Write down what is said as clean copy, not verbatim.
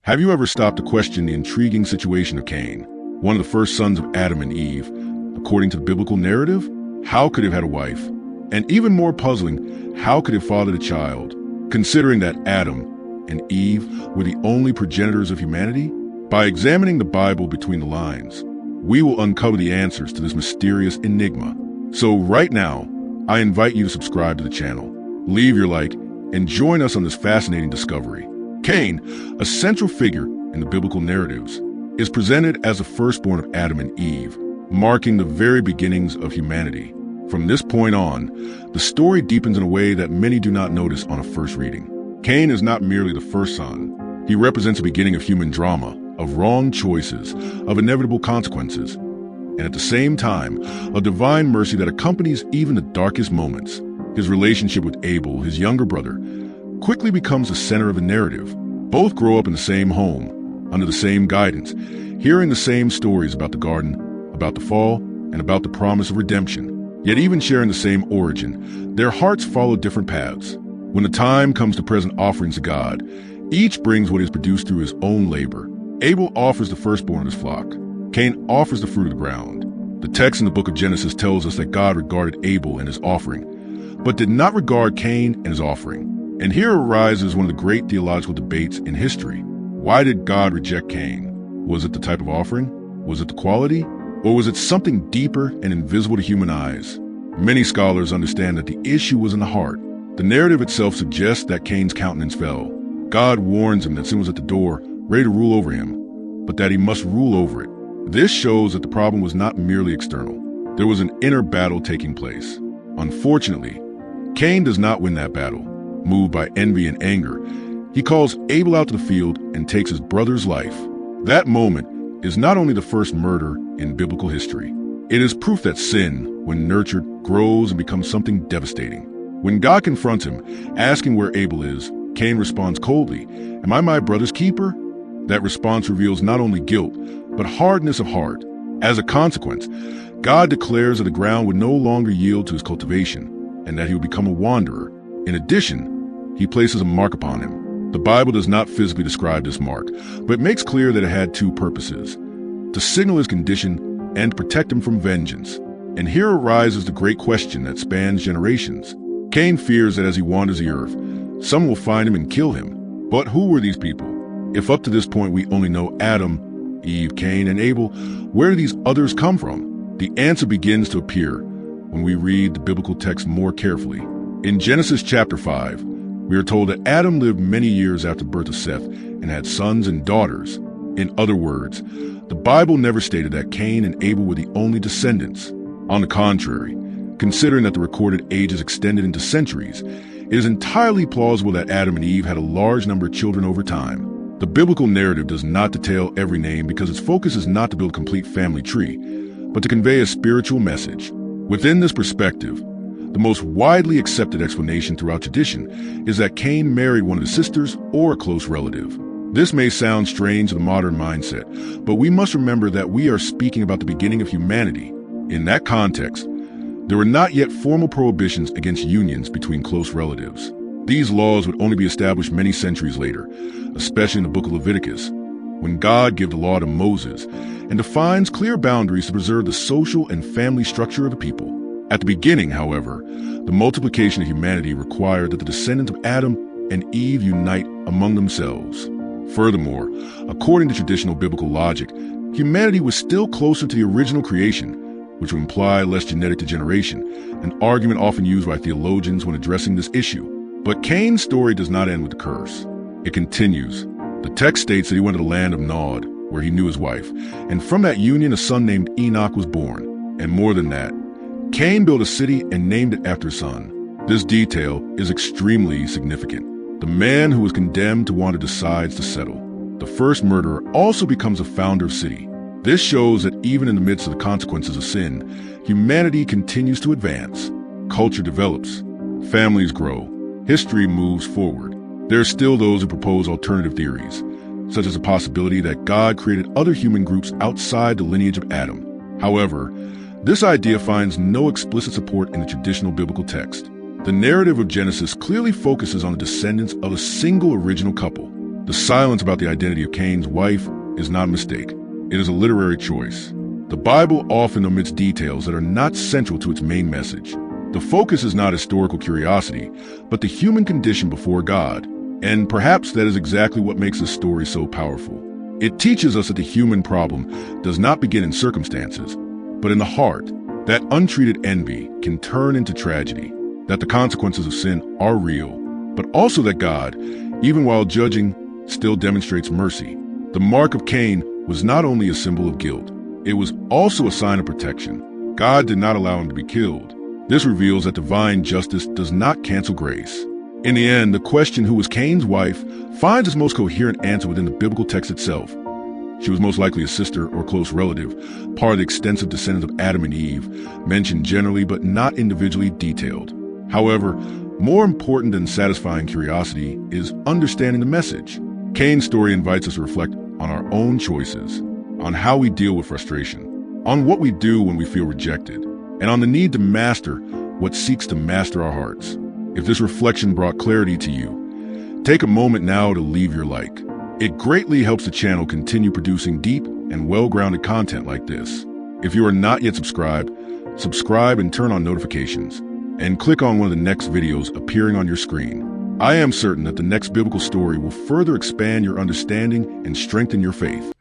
Have you ever stopped to question the intriguing situation of Cain, one of the first sons of Adam and Eve? According to the biblical narrative, how could he have had a wife? And even more puzzling, how could he have fathered a child? Considering that Adam and Eve were the only progenitors of humanity, by examining the Bible between the lines, we will uncover the answers to this mysterious enigma. So right now, I invite you to subscribe to the channel, leave your like, and join us on this fascinating discovery. Cain, a central figure in the biblical narratives, is presented as the firstborn of Adam and Eve, marking the very beginnings of humanity. From this point on, the story deepens in a way that many do not notice on a first reading. Cain is not merely the first son. He represents the beginning of human drama, of wrong choices, of inevitable consequences, and at the same time, a divine mercy that accompanies even the darkest moments. His relationship with Abel, his younger brother, quickly becomes the center of the narrative. Both grow up in the same home, under the same guidance, hearing the same stories about the garden, about the fall, and about the promise of redemption. Yet even sharing the same origin, their hearts follow different paths. When the time comes to present offerings to God, each brings what is produced through his own labor. Abel offers the firstborn of his flock. Cain offers the fruit of the ground. The text in the book of Genesis tells us that God regarded Abel and his offering, but did not regard Cain and his offering. And here arises one of the great theological debates in history. Why did God reject Cain? Was it the type of offering? Was it the quality? Or was it something deeper and invisible to human eyes? Many scholars understand that the issue was in the heart. The narrative itself suggests that Cain's countenance fell. God warns him that sin was at the door, ready to rule over him, but that he must rule over it. This shows that the problem was not merely external. There was an inner battle taking place. Unfortunately, Cain does not win that battle. Moved by envy and anger, he calls Abel out to the field and takes his brother's life. That moment is not only the first murder in biblical history, it is proof that sin, when nurtured, grows and becomes something devastating. When God confronts him, asking where Abel is, Cain responds coldly, "Am I my brother's keeper?" That response reveals not only guilt, but hardness of heart. As a consequence, God declares that the ground would no longer yield to his cultivation, and that he would become a wanderer. In addition, he places a mark upon him. The Bible does not physically describe this mark, but makes clear that it had two purposes: to signal his condition and to protect him from vengeance. And here arises the great question that spans generations. Cain fears that as he wanders the earth, some will find him and kill him. But who were these people? If up to this point we only know Adam, Eve, Cain, and Abel, where do these others come from? The answer begins to appear when we read the biblical text more carefully. In Genesis chapter 5, we are told that Adam lived many years after the birth of Seth and had sons and daughters. In other words, the Bible never stated that Cain and Abel were the only descendants. On the contrary, considering that the recorded age is extended into centuries, it is entirely plausible that Adam and Eve had a large number of children over time. The biblical narrative does not detail every name because its focus is not to build a complete family tree, but to convey a spiritual message. Within this perspective, the most widely accepted explanation throughout tradition is that Cain married one of his sisters or a close relative. This may sound strange to the modern mindset, but we must remember that we are speaking about the beginning of humanity. In that context, there were not yet formal prohibitions against unions between close relatives. These laws would only be established many centuries later, especially in the book of Leviticus, when God gave the law to Moses and defines clear boundaries to preserve the social and family structure of the people. At the beginning, however, the multiplication of humanity required that the descendants of Adam and Eve unite among themselves. Furthermore, according to traditional biblical logic, humanity was still closer to the original creation, which would imply less genetic degeneration, an argument often used by theologians when addressing this issue. But Cain's story does not end with the curse. It continues. The text states that he went to the land of Nod, where he knew his wife, and from that union a son named Enoch was born. And more than that, Cain built a city and named it after his son. This detail is extremely significant. The man who was condemned to wander decides to settle. The first murderer also becomes a founder of city. This shows that even in the midst of the consequences of sin, humanity continues to advance. Culture develops. Families grow. History moves forward. There are still those who propose alternative theories, such as the possibility that God created other human groups outside the lineage of Adam. However, this idea finds no explicit support in the traditional biblical text. The narrative of Genesis clearly focuses on the descendants of a single original couple. The silence about the identity of Cain's wife is not a mistake. It is a literary choice. The Bible often omits details that are not central to its main message. The focus is not historical curiosity, but the human condition before God. And perhaps that is exactly what makes this story so powerful. It teaches us that the human problem does not begin in circumstances, but in the heart. That untreated envy can turn into tragedy, that the consequences of sin are real, but also that God, even while judging, still demonstrates mercy. The mark of Cain was not only a symbol of guilt, it was also a sign of protection. God did not allow him to be killed. This reveals that divine justice does not cancel grace. In the end, the question who was Cain's wife finds its most coherent answer within the biblical text itself. She was most likely a sister or close relative, part of the extensive descendants of Adam and Eve, mentioned generally but not individually detailed. However, more important than satisfying curiosity is understanding the message. Cain's story invites us to reflect on our own choices, on how we deal with frustration, on what we do when we feel rejected, and on the need to master what seeks to master our hearts. If this reflection brought clarity to you, take a moment now to leave your like. It greatly helps the channel continue producing deep and well-grounded content like this. If you are not yet subscribed, subscribe and turn on notifications, and click on one of the next videos appearing on your screen. I am certain that the next biblical story will further expand your understanding and strengthen your faith.